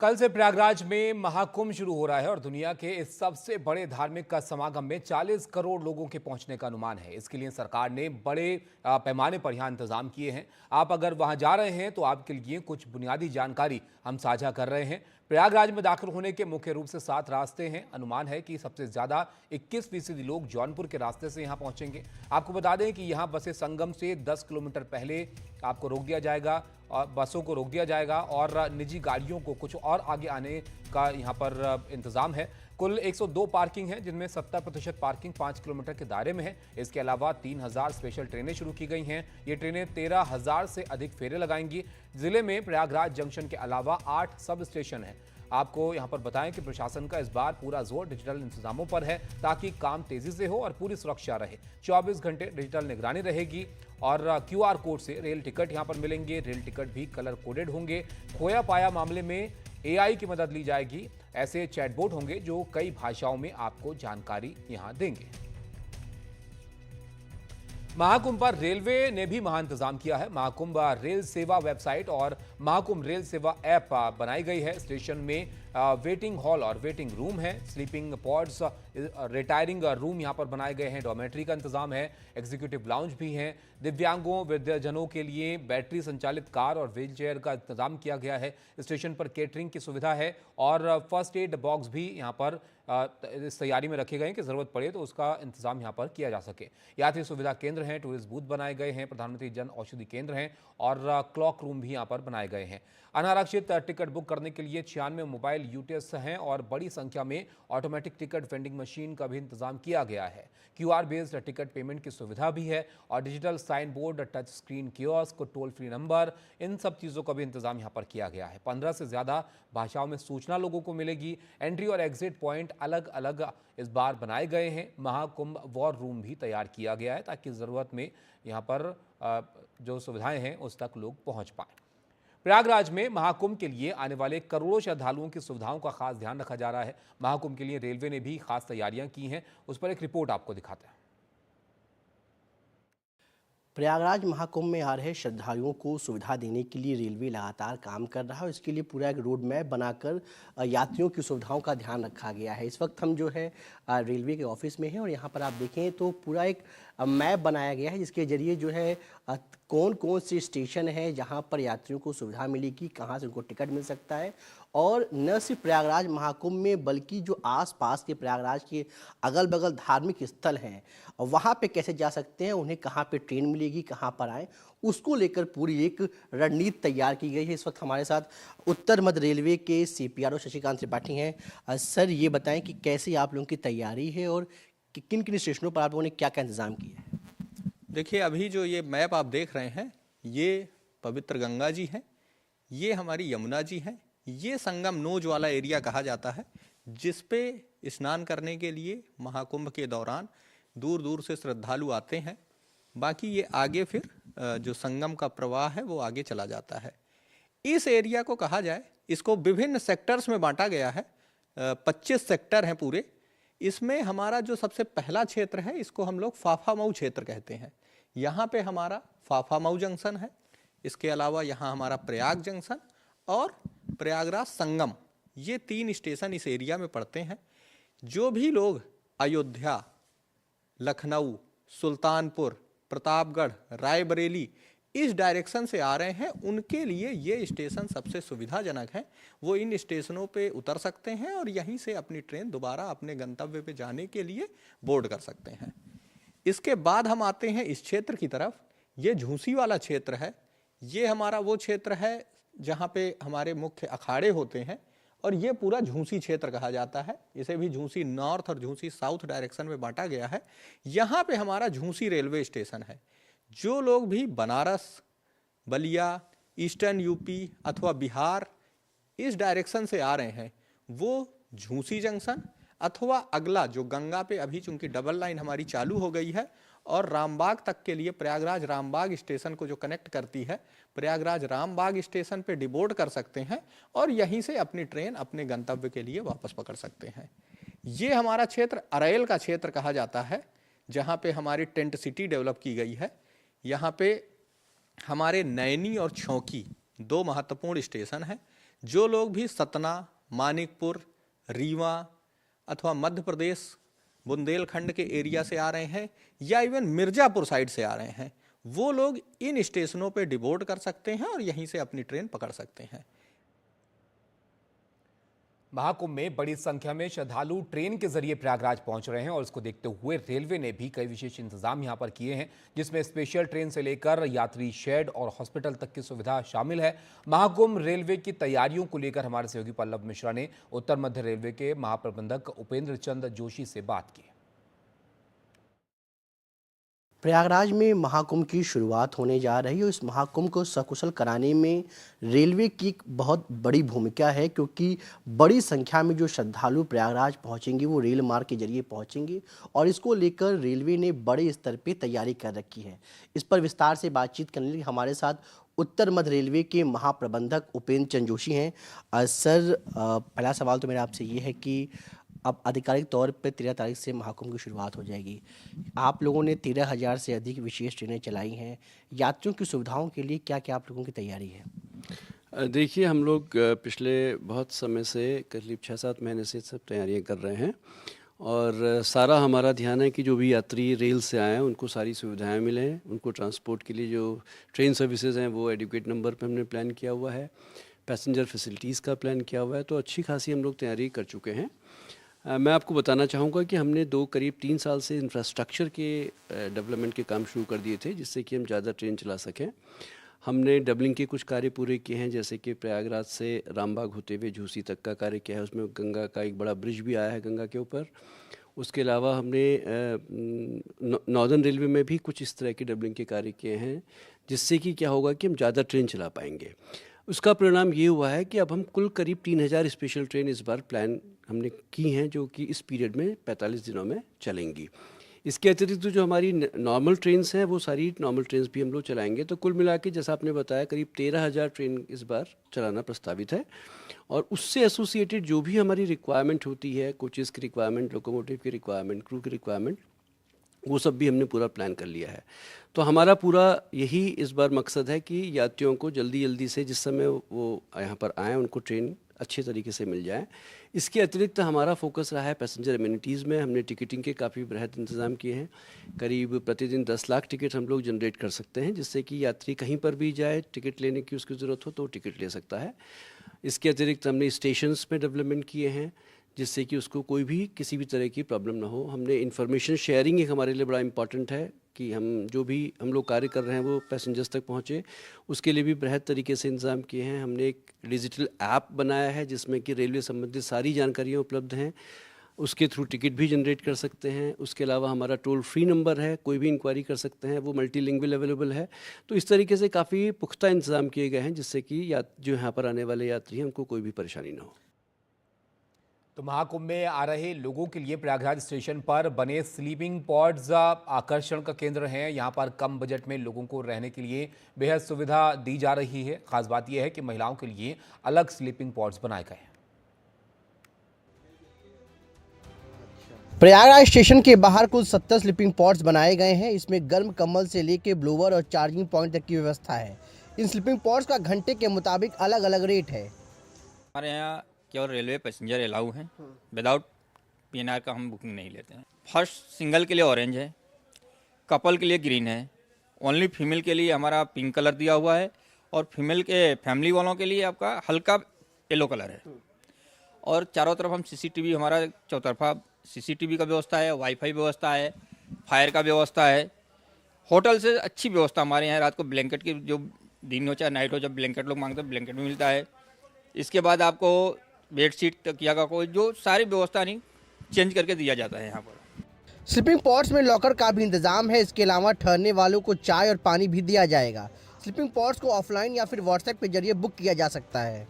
कल से प्रयागराज में महाकुंभ शुरू हो रहा है और दुनिया के इस सबसे बड़े धार्मिक का समागम में 40 करोड़ लोगों के पहुंचने का अनुमान है। इसके लिए सरकार ने बड़े पैमाने पर यहां इंतजाम किए हैं। आप अगर वहां जा रहे हैं तो आपके लिए कुछ बुनियादी जानकारी हम साझा कर रहे हैं। प्रयागराज में दाखिल होने के मुख्य रूप से 7 रास्ते हैं। अनुमान है कि सबसे ज्यादा 21% लोग जौनपुर के रास्ते से यहां पहुंचेंगे। आपको बता दें कि यहां बसें संगम से 10 किलोमीटर पहले आपको रोक दिया जाएगा और बसों को रोक दिया जाएगा और निजी गाड़ियों को कुछ और आगे आने का यहां पर इंतजाम है। कुल 102 पार्किंग है, जिनमें 70% पार्किंग 5 किलोमीटर के दायरे में है। इसके अलावा 3000 स्पेशल ट्रेनें शुरू की गई हैं। ये ट्रेनें 13,000 से अधिक फेरे लगाएंगी। जिले में प्रयागराज जंक्शन के अलावा 8 सब स्टेशन हैं। आपको यहां पर बताएं कि प्रशासन का इस बार पूरा जोर डिजिटल इंतजामों पर है ताकि काम तेजी से हो और पूरी सुरक्षा रहे। 24 घंटे डिजिटल निगरानी रहेगी और QR कोड से रेल टिकट यहां पर मिलेंगे। रेल टिकट भी कलर कोडेड होंगे। खोया पाया मामले में AI की मदद ली जाएगी। ऐसे चैटबोट होंगे जो कई भाषाओं में आपको जानकारी यहां देंगे। महाकुंभ पर रेलवे ने भी महा इंतजाम किया है। महाकुंभ रेल सेवा वेबसाइट और महाकुंभ रेल सेवा ऐप बनाई गई है। स्टेशन में वेटिंग हॉल और वेटिंग रूम है। स्लीपिंग पॉड्स, रिटायरिंग रूम यहां पर बनाए गए हैं। डॉर्मेट्री का इंतजाम है। एग्जीक्यूटिव लाउंज भी हैं। दिव्यांगों, वृद्धजनों के लिए बैटरी संचालित कार और व्हील चेयर का इंतजाम किया गया है। स्टेशन पर केटरिंग की सुविधा है और फर्स्ट एड बॉक्स भी यहां पर इस तैयारी में रखे गए हैं कि जरूरत पड़े तो उसका इंतजाम यहां पर किया जा सके। यात्री सुविधा केंद्र हैं, टूरिस्ट बूथ बनाए गए हैं, प्रधानमंत्री जन औषधि केंद्र हैं और क्लॉक रूम भी यहां पर बनाए गए हैं। अनारक्षित टिकट बुक करने के लिए 96 मोबाइल UTS हैं और बड़ी संख्या में ऑटोमेटिक टिकट वेंडिंग मशीन का भी इंतजाम किया गया है। QR बेस्ड टिकट पेमेंट की सुविधा भी है और digital sign board, touch screen kiosk, toll free number, इन सब चीज़ों का भी इंतजाम यहाँ पर किया गया है। 15 से ज़्यादा भाषाओं में सूचना लोगों को मिलेगी। एंट्री और एग्जिट पॉइंट अलग अलग इस बार बनाए गए हैं। महाकुंभ वॉर रूम भी तैयार किया गया है ताकि ज़रूरत में यहाँ पर जो सुविधाएं हैं उस तक लोग पहुँच पाएँ। प्रयागराज में महाकुंभ के लिए आने वाले करोड़ों श्रद्धालुओं की सुविधाओं का खास ध्यान रखा जा रहा है। महाकुंभ के लिए रेलवे ने भी खास तैयारियां की हैं। उस पर एक रिपोर्ट आपको दिखाते हैं। प्रयागराज महाकुंभ में आ रहे श्रद्धालुओं को सुविधा देने के लिए रेलवे लगातार काम कर रहा है और इसके लिए पूरा एक रोड मैप बनाकर यात्रियों की सुविधाओं का ध्यान रखा गया है। इस वक्त हम जो है रेलवे के ऑफिस में हैं और यहाँ पर आप देखें तो पूरा एक मैप बनाया गया है जिसके जरिए जो है कौन कौन से स्टेशन है जहाँ पर यात्रियों को सुविधा मिलेगी, कहाँ से उनको टिकट मिल सकता है और न सिर्फ प्रयागराज महाकुंभ में बल्कि जो आसपास के प्रयागराज के अगल बगल धार्मिक स्थल हैं वहाँ पे कैसे जा सकते हैं, उन्हें कहाँ पे ट्रेन मिलेगी, कहाँ पर आएँ, उसको लेकर पूरी एक रणनीति तैयार की गई है। इस वक्त हमारे साथ उत्तर मध्य रेलवे के CPRO शशिकांत त्रिपाठी हैं। सर, ये बताएं कि कैसे आप लोगों की तैयारी है और किन किन स्टेशनों पर आप लोगों ने क्या क्या इंतजाम किया है? देखिए, अभी जो ये मैप आप देख रहे हैं ये पवित्र गंगा जी हैं, ये हमारी यमुना जी हैं, ये संगम नोज वाला एरिया कहा जाता है जिस पे स्नान करने के लिए महाकुंभ के दौरान दूर दूर से श्रद्धालु आते हैं। बाकी ये आगे फिर जो संगम का प्रवाह है वो आगे चला जाता है। इस एरिया को कहा जाए, इसको विभिन्न सेक्टर्स में बांटा गया है। 25 सेक्टर हैं पूरे। इसमें हमारा जो सबसे पहला क्षेत्र है इसको हम लोग फाफामऊ क्षेत्र कहते हैं। यहाँ पे हमारा फाफामऊ जंक्शन है। इसके अलावा यहाँ हमारा प्रयाग जंक्शन और प्रयागराज संगम, ये 3 स्टेशन इस एरिया में पड़ते हैं। जो भी लोग अयोध्या, लखनऊ, सुल्तानपुर, प्रतापगढ़, रायबरेली इस डायरेक्शन से आ रहे हैं उनके लिए ये स्टेशन सबसे सुविधाजनक है। वो इन स्टेशनों पे उतर सकते हैं और यहीं से अपनी ट्रेन दोबारा अपने गंतव्य पे जाने के लिए बोर्ड कर सकते हैं। इसके बाद हम आते हैं इस क्षेत्र की तरफ। ये झूसी वाला क्षेत्र है। ये हमारा वो क्षेत्र है जहाँ पे हमारे मुख्य अखाड़े होते हैं और ये पूरा झूसी क्षेत्र कहा जाता है। इसे भी झूसी नॉर्थ और झूसी साउथ डायरेक्शन में बांटा गया है। यहाँ पे हमारा झूसी रेलवे स्टेशन है। जो लोग भी बनारस, बलिया, ईस्टर्न यूपी अथवा बिहार इस डायरेक्शन से आ रहे हैं वो झूसी जंक्शन अथवा अगला जो गंगा पे अभी चूंकि डबल लाइन हमारी चालू हो गई है और रामबाग तक के लिए प्रयागराज रामबाग स्टेशन को जो कनेक्ट करती है, प्रयागराज रामबाग स्टेशन पे डिबोर्ड कर सकते हैं और यहीं से अपनी ट्रेन अपने गंतव्य के लिए वापस पकड़ सकते हैं। ये हमारा क्षेत्र अरैल का क्षेत्र कहा जाता है जहाँ पे हमारी टेंट सिटी डेवलप की गई है। यहाँ पे हमारे नैनी और छौकी 2 महत्वपूर्ण स्टेशन हैं। जो लोग भी सतना, मानिकपुर, रीवा अथवा मध्य प्रदेश बुंदेलखंड के एरिया से आ रहे हैं या इवन मिर्जापुर साइड से आ रहे हैं, वो लोग इन स्टेशनों पे डिबोर्ड कर सकते हैं और यहीं से अपनी ट्रेन पकड़ सकते हैं। महाकुंभ में बड़ी संख्या में श्रद्धालु ट्रेन के जरिए प्रयागराज पहुंच रहे हैं और इसको देखते हुए रेलवे ने भी कई विशेष इंतजाम यहां पर किए हैं, जिसमें स्पेशल ट्रेन से लेकर यात्री शेड और हॉस्पिटल तक की सुविधा शामिल है। महाकुंभ रेलवे की तैयारियों को लेकर हमारे सहयोगी पल्लव मिश्रा ने उत्तर मध्य रेलवे के महाप्रबंधक उपेंद्र चंद जोशी से बात की। प्रयागराज में महाकुंभ की शुरुआत होने जा रही है और इस महाकुंभ को सकुशल कराने में रेलवे की एक बहुत बड़ी भूमिका है, क्योंकि बड़ी संख्या में जो श्रद्धालु प्रयागराज पहुंचेंगे वो रेल मार्ग के जरिए पहुंचेंगे और इसको लेकर रेलवे ने बड़े स्तर पे तैयारी कर रखी है। इस पर विस्तार से बातचीत करने के लिए हमारे साथ उत्तर मध्य रेलवे के महाप्रबंधक उपेंद्र चंद जोशी हैं। सर, पहला सवाल तो मेरा आपसे ये है कि अब आधिकारिक तौर पे 13 तारीख से महाकुंभ की शुरुआत हो जाएगी। आप लोगों ने 13,000 से अधिक विशेष ट्रेनें चलाई हैं। यात्रियों की सुविधाओं के लिए क्या क्या आप लोगों की तैयारी है? देखिए, हम लोग पिछले बहुत समय से करीब 6-7 महीने से सब तैयारियां कर रहे हैं और सारा हमारा ध्यान है कि जो भी यात्री रेल से आए हैं उनको सारी सुविधाएं मिलें। उनको ट्रांसपोर्ट के लिए जो ट्रेन सर्विसेज हैं वो एडिक्वेट नंबर पे हमने प्लान किया हुआ है, पैसेंजर फैसिलिटीज़ का प्लान किया हुआ है, तो अच्छी खासी हम लोग तैयारी कर चुके हैं। मैं आपको बताना चाहूँगा कि हमने करीब 3 साल से इंफ्रास्ट्रक्चर के डेवलपमेंट के काम शुरू कर दिए थे, जिससे कि हम ज़्यादा ट्रेन चला सकें। हमने डबलिंग के कुछ कार्य पूरे किए हैं, जैसे कि प्रयागराज से रामबाग होते हुए झूसी तक का कार्य किया है। उसमें गंगा का एक बड़ा ब्रिज भी आया है गंगा के ऊपर। उसके अलावा हमने नॉर्दर्न रेलवे में भी कुछ इस तरह के डबलिंग के कार्य किए हैं, जिससे कि क्या होगा कि हम ज़्यादा ट्रेन चला पाएंगे। उसका परिणाम ये हुआ है कि अब हम कुल करीब 3,000 स्पेशल ट्रेन इस बार प्लान हमने की हैं, जो कि इस पीरियड में 45 दिनों में चलेंगी। इसके अतिरिक्त जो हमारी नॉर्मल ट्रेन्स हैं वो सारी नॉर्मल ट्रेन्स भी हम लोग चलाएंगे। तो कुल मिला के जैसा आपने बताया करीब 13,000 ट्रेन इस बार चलाना प्रस्तावित है और उससे एसोसिएटेड जो भी हमारी रिक्वायरमेंट होती है, कोचेज़ की रिक्वायरमेंट, लोकोमोटिव की रिक्वायरमेंट, क्रू की रिक्वायरमेंट, वो सब भी हमने पूरा प्लान कर लिया है। तो हमारा पूरा यही इस बार मकसद है कि यात्रियों को जल्दी जल्दी से जिस समय वो यहाँ पर आएँ उनको ट्रेन अच्छे तरीके से मिल जाए। इसके अतिरिक्त हमारा फोकस रहा है पैसेंजर एमिनिटीज़ में। हमने टिकटिंग के काफ़ी बृहद इंतज़ाम किए हैं। करीब प्रतिदिन 10 लाख टिकट हम लोग जनरेट कर सकते हैं, जिससे कि यात्री कहीं पर भी जाए टिकट लेने की उसकी ज़रूरत हो तो टिकट ले सकता है। इसके अतिरिक्त हमने स्टेशंस में डेवलपमेंट किए हैं, जिससे कि उसको कोई भी किसी भी तरह की प्रॉब्लम ना हो। हमने इन्फॉर्मेशन शेयरिंग एक हमारे लिए बड़ा इम्पॉर्टेंट है कि हम जो भी हम लोग कार्य कर रहे हैं वो पैसेंजर्स तक पहुँचे, उसके लिए भी बृहद तरीके से इंतज़ाम किए हैं। हमने एक डिजिटल ऐप बनाया है जिसमें कि रेलवे संबंधित सारी जानकारियाँ उपलब्ध हैं, उसके थ्रू टिकट भी जनरेट कर सकते हैं। उसके अलावा हमारा टोल फ्री नंबर है, कोई भी इंक्वायरी कर सकते हैं, वो मल्टीलिंगुअल अवेलेबल है। तो इस तरीके से काफ़ी पुख्ता इंतज़ाम किए गए हैं, जिससे कि जो यहाँ पर आने वाले यात्री हैं उनको कोई भी परेशानी ना हो। तो महाकुंभ में आ रहे लोगों के लिए प्रयागराज स्टेशन पर बने स्लीपिंग पॉड्स आकर्षण का केंद्र हैं। यहाँ पर कम बजट में लोगों को रहने के लिए बेहद सुविधा दी जा रही है। खास बात यह है कि महिलाओं के लिए अलग स्लीपिंग पॉड्स बनाए गए हैं। प्रयागराज स्टेशन के बाहर कुल 70 स्लीपिंग पॉड्स बनाए गए हैं। इसमें गर्म कंबल से लेकर ब्लोवर और चार्जिंग पॉइंट तक की व्यवस्था है। इन स्लीपिंग पॉड्स का घंटे के मुताबिक अलग अलग रेट है। हमारे यहाँ केवल रेलवे पैसेंजर अलाउ हैं, विदाउट पीएनआर का हम बुकिंग नहीं लेते हैं। फर्स्ट सिंगल के लिए ऑरेंज है, कपल के लिए ग्रीन है, ओनली फीमेल के लिए हमारा पिंक कलर दिया हुआ है और फीमेल के फैमिली वालों के लिए आपका हल्का येलो कलर है। और चारों तरफ हम सीसीटीवी, हमारा चौतरफा सीसीटीवी का व्यवस्था है, वाईफाई व्यवस्था है, फायर का व्यवस्था है। होटल से अच्छी व्यवस्था हमारे यहाँ। रात को ब्लैंकेट की, जो दिन हो चाहे नाइट हो, जब ब्लैंकेट लोग मांगते हैं ब्लैंकेट भी मिलता है। इसके बाद आपको बेडशीट, तकिया का कोई जो सारी व्यवस्था नहीं चेंज करके दिया जाता है यहाँ पर। स्लीपिंग पॉड्स में लॉकर का भी इंतजाम है। इसके अलावा ठहरने वालों को चाय और पानी भी दिया जाएगा। स्लीपिंग पॉड्स को ऑफलाइन या फिर व्हाट्सएप के जरिए बुक किया जा सकता है।